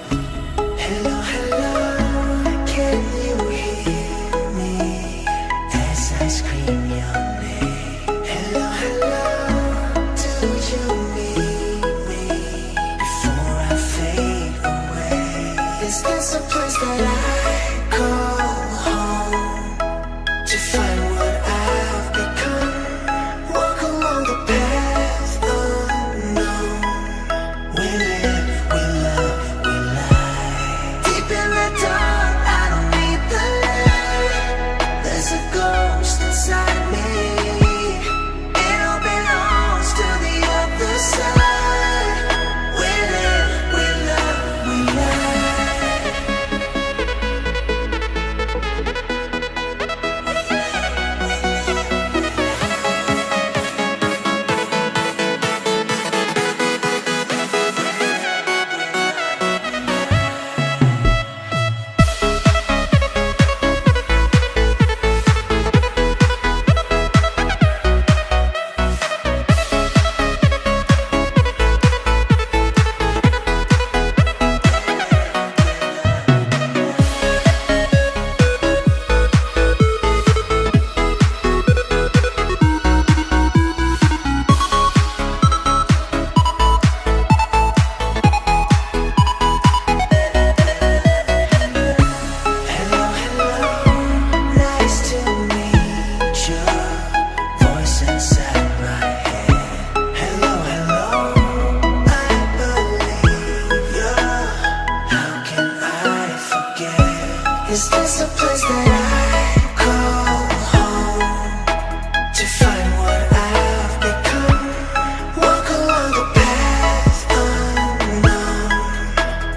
Hello, hello, can you hear me as I scream your name? Hello, hello, do you need me before I fade away? Is this a place that I call home to find what I've become? Walk along the path unknown. We live, we love, we lie. Deep in the dark, I don't need the light. There's a ghost inside me. It all belongs to the other side. We live, we love, we lie. Hello, hello, nice to meet you. Voice inside my head. Hello, hello, I believe you. How can I forget? Is this a place that I call home to find what I've become? Walk along the path unknown.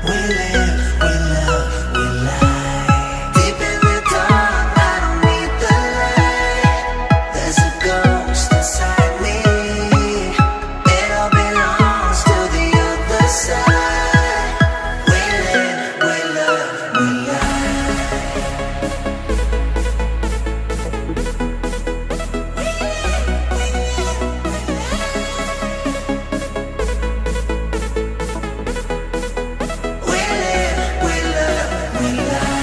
We live, we love, we lie. Deep in the dark, I don't need the light. There's a ghost inside me. It all belongs to the other side. We live, we love, we lie. We live, we love, we lie.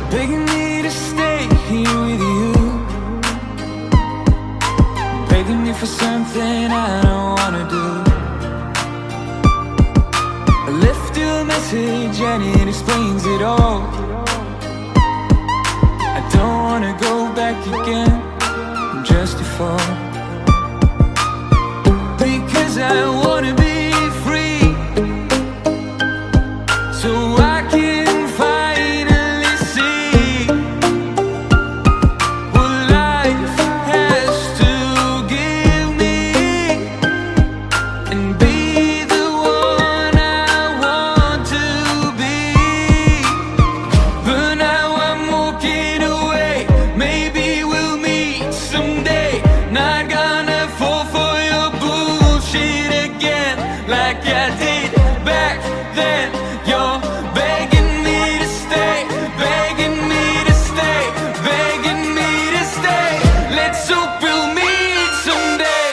Begging me to stay here with you, begging me for something I don't wanna do. I left you a message and it explains it all. I don't wanna go back again just to fall, because I wanna be free, so I can finally see what life has to give me, and be the one I want to be. But now I'm walking away. Maybe we'll meet someday. Not gonna fall for your bullshit again, like I did back then. You're begging me to stay, begging me to stay, begging me to stay. Let's hope we'll meet someday.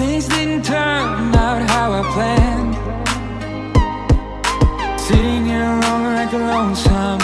things didn't turn out how I planned. Sitting here alone like a lonesome